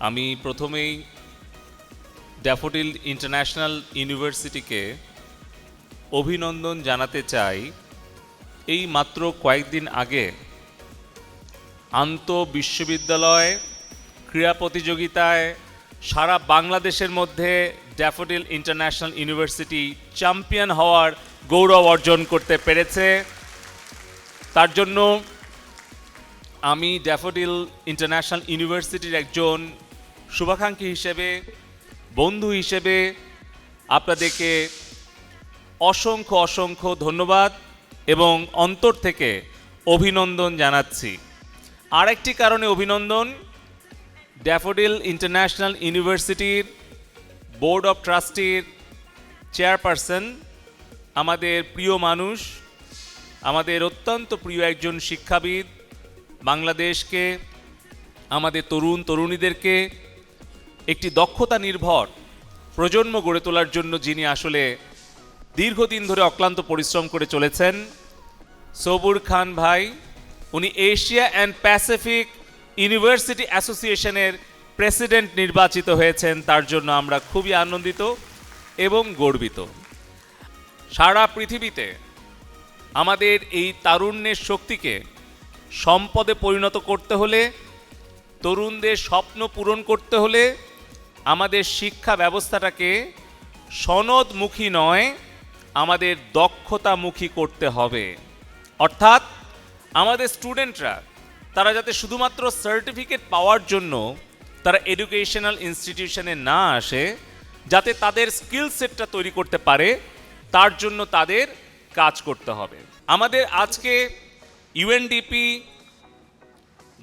আমি প্রথমেই daffodil international ইউনিভার্সিটিকে অভিনন্দন জানাতে চাই। এই মাত্র কয়েকদিন আগে আন্তঃবিশ্ববিদ্যালয় ক্রীড়া প্রতিযোগিতায় সারা বাংলাদেশের মধ্যে ড্যাফোডিল ইন্টারন্যাশনাল ইউনিভার্সিটি চ্যাম্পিয়ন হওয়ার গৌরব অর্জন করতে পেরেছে। তার জন্য আমি ড্যাফোডিল ইন্টারন্যাশনাল ইউনিভার্সিটির একজন শুভাকাঙ্ক্ষী হিসেবে, বন্ধু হিসেবে আপনাদেরকে অসংখ্য অসংখ্য ধন্যবাদ এবং অন্তর থেকে অভিনন্দন জানাচ্ছি। আরেকটি কারণে অভিনন্দন, ড্যাফোডিল ইন্টারন্যাশনাল ইউনিভার্সিটির বোর্ড অফ ট্রাস্টির চেয়ারপারসন, আমাদের প্রিয় মানুষ, আমাদের অত্যন্ত প্রিয় একজন শিক্ষাবিদ, বাংলাদেশকে, আমাদের তরুণ তরুণীদেরকে একটি দক্ষতা নির্ভর প্রজন্ম গড়ে তোলার জন্য যিনি আসলে দীর্ঘদিন ধরে অক্লান্ত পরিশ্রম করে চলেছেন, সবুর খান ভাই, উনি এশিয়া অ্যান্ড প্যাসিফিক ইউনিভার্সিটি অ্যাসোসিয়েশনের প্রেসিডেন্ট নির্বাচিত হয়েছেন। তার জন্য আমরা খুবই আনন্দিত এবং গর্বিত। সারা পৃথিবীতে আমাদের এই তারুণ্যের শক্তিকে সম্পদে পরিণত করতে হলে, তরুণদের স্বপ্ন পূরণ করতে হলে আমাদের শিক্ষা ব্যবস্থাটাকে সনদমুখী নয়, আমাদের দক্ষতামুখী করতে হবে। অর্থাৎ আমাদের স্টুডেন্টরা তারা যাতে শুধুমাত্র সার্টিফিকেট পাওয়ার জন্য তারা এডুকেশনাল ইনস্টিটিউশনে না আসে, যাতে তাদের স্কিল সেটটা তৈরি করতে পারে, তার জন্য তাদের কাজ করতে হবে। আমাদের আজকে UNDP,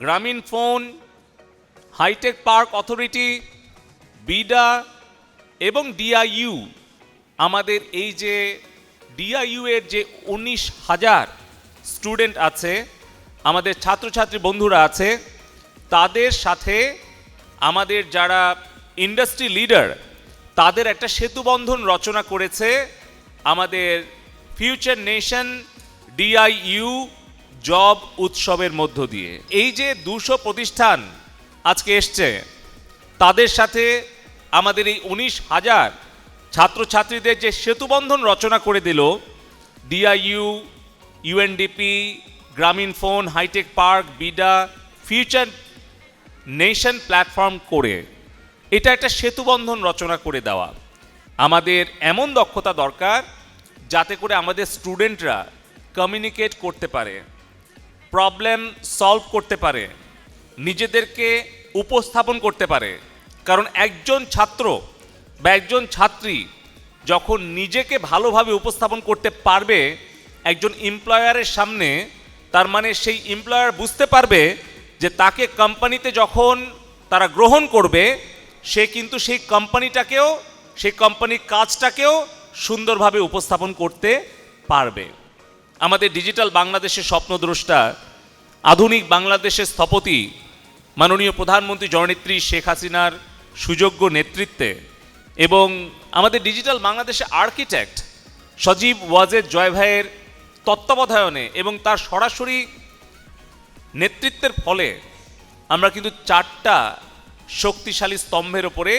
Grameenphone, high tech park authority, BIDA এবং ডিআইইউ, আমাদের এই যে ডিআইইউ এর যে 19,000 স্টুডেন্ট আছে, আমাদের ছাত্রছাত্রী বন্ধুরা আছে, তাদের সাথে আমাদের যারা ইন্ডাস্ট্রি লিডার, তাদের একটা সেতুবন্ধন রচনা করেছে আমাদের FutureNation DIU জব উৎসবের মধ্য দিয়ে। এই যে 200 প্রতিষ্ঠান আজকে এসছে, তাদের সাথে আমাদের এই 19,000 ছাত্রছাত্রীদের যে সেতুবন্ধন রচনা করে দিল DIU, UNDP, Grameenphone, high tech park, BIDA, FutureNation platform করে, এটা একটা সেতুবন্ধন রচনা করে দেওয়া। আমাদের এমন দক্ষতা দরকার যাতে করে আমাদের স্টুডেন্টরা কমিউনিকেট করতে পারে, প্রবলেম সলভ করতে পারে, নিজেদেরকে উপস্থাপন করতে পারে। কারণ একজন ছাত্র বা একজন ছাত্রী যখন নিজেকে ভালোভাবে উপস্থাপন করতে পারবে একজন এমপ্লয়ারের সামনে, তার মানে সেই এমপ্লয়ার বুঝতে পারবে যে তাকে কোম্পানিতে যখন তারা গ্রহণ করবে, সে কিন্তু সেই কোম্পানিটাকেও, সেই কোম্পানির কাজটাকেও সুন্দরভাবে উপস্থাপন করতে পারবে। আমাদের ডিজিটাল বাংলাদেশের স্বপ্নদ্রষ্টা, আধুনিক বাংলাদেশের স্থপতি মাননীয় প্রধানমন্ত্রী জননেত্রী শেখ হাসিনার সুযোগ্য নেতৃত্বে এবং আমাদের ডিজিটাল বাংলাদেশের আর্কিটেক্ট সজীব ওয়াজেদ জয় ভাইয়ের তত্ত্বাবধায়নে এবং তার সরাসরি নেতৃত্বের ফলে আমরা কিন্তু 4টা শক্তিশালী স্তম্ভের ওপরে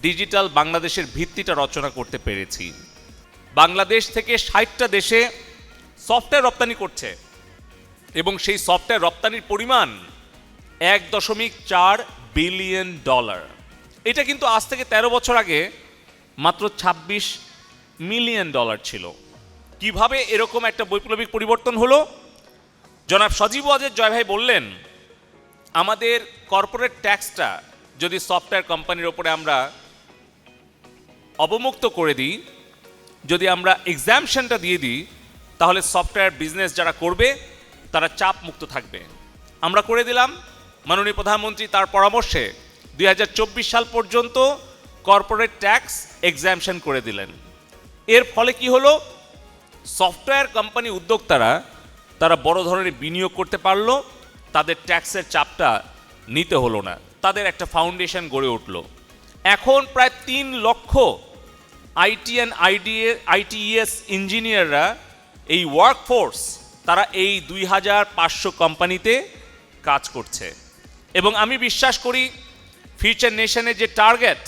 ডিজিটাল বাংলাদেশের ভিত্তিটা রচনা করতে পেরেছি। বাংলাদেশ থেকে 60টা দেশে সফটওয়্যার রপ্তানি করছে এবং সেই সফটওয়্যার রপ্তানির পরিমাণ $1.4 বিলিয়ন। এটা কিন্তু আজ থেকে 13 বছর আগে মাত্র $26 মিলিয়ন ছিল। কিভাবে এরকম একটা বৈপ্লবিক পরিবর্তন হলো? জনাব সজীব ওয়াজেদ জয় ভাই বললেন, আমাদের কর্পোরেট ট্যাক্সটা যদি সফটওয়্যার কোম্পানির ওপরে আমরা অবমুক্ত করে দিই, যদি আমরা এক্সামশনটা দিয়ে দিই, তাহলে সফটওয়্যার বিজনেস যারা করবে তারা চাপ মুক্ত থাকবে। আমরা করে দিলাম। মাননীয় প্রধানমন্ত্রী তার পরামর্শে 2024 সাল পর্যন্ত কর্পোরেট ট্যাক্স এক্সামশন করে দিলেন। এর ফলে কি হলো? সফটওয়্যার কোম্পানি উদ্যোক্তারা তারা বড় ধরনের বিনিয়োগ করতে পারলো, তাদের ট্যাক্সের চাপটা নিতে হলো না, তাদের একটা ফাউন্ডেশন গড়ে উঠল। এখন প্রায় 3 লক্ষ আইটি অ্যান্ড আইটিএস ইঞ্জিনিয়াররা এই ওয়ার্কফোর্স, তারা এই 2500 কোম্পানিতে কাজ করছে। এবং আমি বিশ্বাস করি ফিউচার নেশনের যে টার্গেট,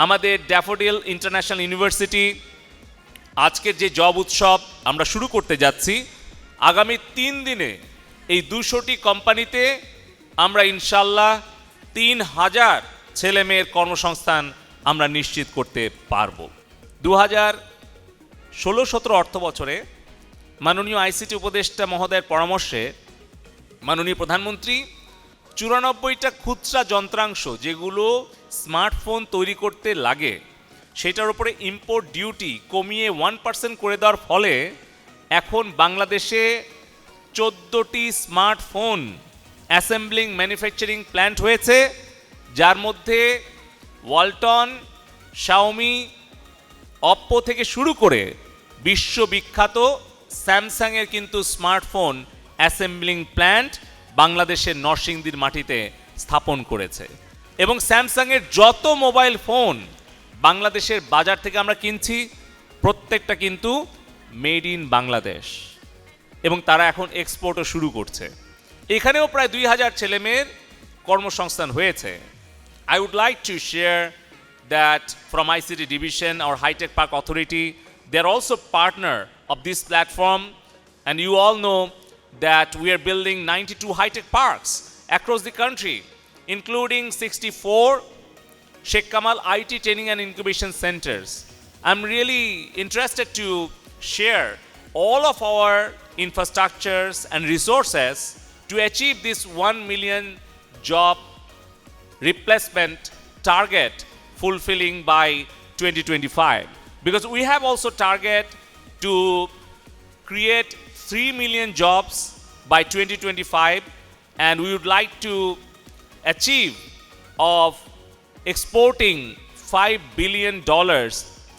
আমাদের ড্যাফোডিল ইন্টারন্যাশনাল ইউনিভার্সিটি আজকের যে জব উৎসব আমরা শুরু করতে যাচ্ছি, আগামী 3 দিনে এই 200টি কোম্পানিতে আমরা ইনশাল্লাহ 3000 ছেলেমেয়ের কর্মসংস্থান আমরা নিশ্চিত করতে পারব। 2016-17 অর্থ বছরে মাননীয় আইসিটি উপদেষ্টা মহোদয়ের পরামর্শে মাননীয় প্রধানমন্ত্রী 94টা খুচরা যন্ত্রাংশ যেগুলো স্মার্টফোন তৈরি করতে লাগে সেটার উপরে ইম্পোর্ট ডিউটি কমিয়ে 1% করে দেওয়ার ফলে এখন বাংলাদেশে 14টি স্মার্টফোন অ্যাসেম্বলিং ম্যানুফ্যাকচারিং প্ল্যান্ট হয়েছে, যার মধ্যে ওয়ালটন, শাওমি, অপ্পো থেকে শুরু করে বিশ্ববিখ্যাত স্যামসাংয়ের কিন্তু স্মার্টফোন অ্যাসেম্বলিং প্ল্যান্ট বাংলাদেশের নরসিংদীর মাটিতে স্থাপন করেছে। এবং স্যামসাংয়ের যত মোবাইল ফোন বাংলাদেশের বাজার থেকে আমরা কিনছি প্রত্যেকটা কিন্তু মেড ইন বাংলাদেশ, এবং তারা এখন এক্সপোর্টও শুরু করছে। এখানেও প্রায় 2000 ছেলেমেয়ের কর্মসংস্থান হয়েছে। I would like to share that from ICT Division or High Tech Park Authority, they are also partner of this platform, and you all know that we are building 92 high-tech parks across the country, including 64 Sheikh Kamal IT Training and Incubation Centers. I'm really interested to share all of our infrastructures and resources to achieve this 1 million job replacement target fulfilling by 2025, because we have also target to create 3 million jobs by 2025, and we would like to achieve of exporting $5 billion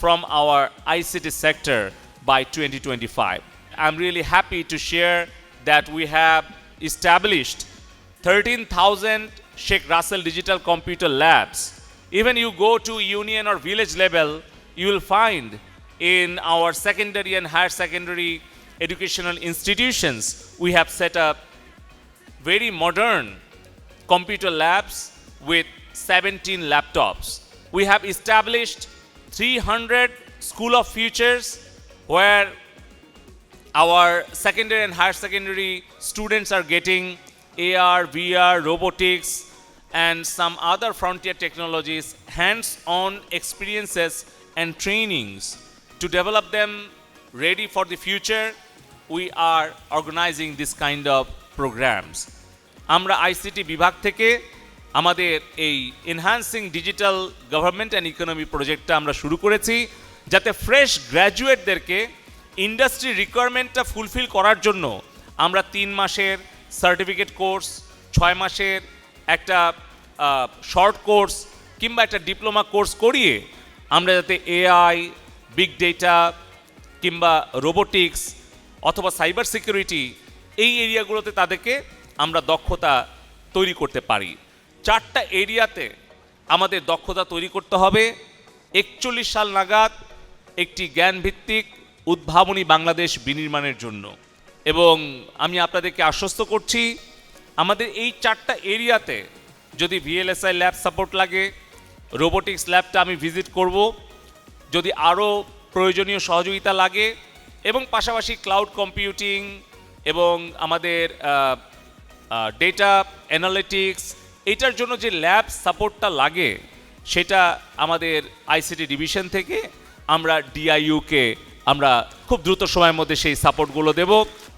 from our ICT sector by 2025. I'm really happy to share that we have established 13,000 Sheikh Russell Digital Computer Labs. Even you go to union or village level, you will find in our secondary and higher secondary educational institutions, we have set up very modern computer labs with 17 laptops. We have established 300 School of Futures where our secondary and higher secondary students are getting AR, VR, robotics, and some other frontier technologies, hands-on experiences and trainings to develop them ready for the future. We are organizing this kind of programs. আমরা ICT বিভাগ থেকে আমাদের এই enhancing digital government and economy প্রজেক্টটা আমরা শুরু করেছি, যাতে ফ্রেশ গ্র্যাজুয়েটদেরকে ইন্ডাস্ট্রি রিকোয়ারমেন্টটা ফুলফিল করার জন্য আমরা 3 মাসের সার্টিফিকেট কোর্স, 6 মাসের একটা শর্ট কোর্স কিংবা একটা ডিপ্লোমা কোর্স করিয়ে আমরা যাতে এআই, বিগ ডেটা কিংবা রোবোটিক্স অথবা সাইবার সিকিউরিটি এই এরিয়াগুলোতে তাদেরকে আমরা দক্ষতা তৈরি করতে পারি। 4টা এরিয়াতে আমাদের দক্ষতা তৈরি করতে হবে 41 সাল নাগাদ একটি জ্ঞানভিত্তিক উদ্ভাবনী বাংলাদেশ বিনির্মাণের জন্য। এবং আমি আপনাদেরকে আশ্বস্ত করছি, আমাদের এই 4টা এরিয়াতে যদি ভিএলএসআই ল্যাব সাপোর্ট লাগে, রোবোটিক্স ল্যাবটা আমি ভিজিট করব, যদি আরও প্রয়োজনীয় সহযোগিতা লাগে, এবং পাশাপাশি ক্লাউড কম্পিউটিং এবং আমাদের ডেটা অ্যানালিটিক্স এটার জন্য যে ল্যাব সাপোর্টটা লাগে সেটা আমাদের আইসিটি ডিভিশন থেকে আমরা ডিআইইউকে আমরা খুব দ্রুত সময়ের মধ্যে সেই সাপোর্টগুলো দেব।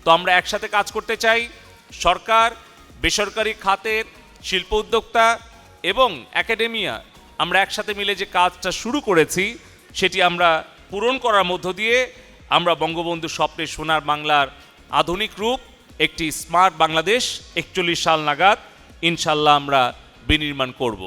তো আমরা একসাথে কাজ করতে চাই, সরকার, বেসরকারি খাতের শিল্প উদ্যোক্তা এবং একাডেমিয়া, আমরা একসাথে মিলে যে কাজটা শুরু করেছি সেটি আমরা পূরণ করার মধ্য দিয়ে আমরা বঙ্গবন্ধুর স্বপ্নের সোনার বাংলার আধুনিক রূপ একটি স্মার্ট বাংলাদেশ 41 সাল নাগাদ ইনশাল্লাহ আমরা বিনির্মাণ করব।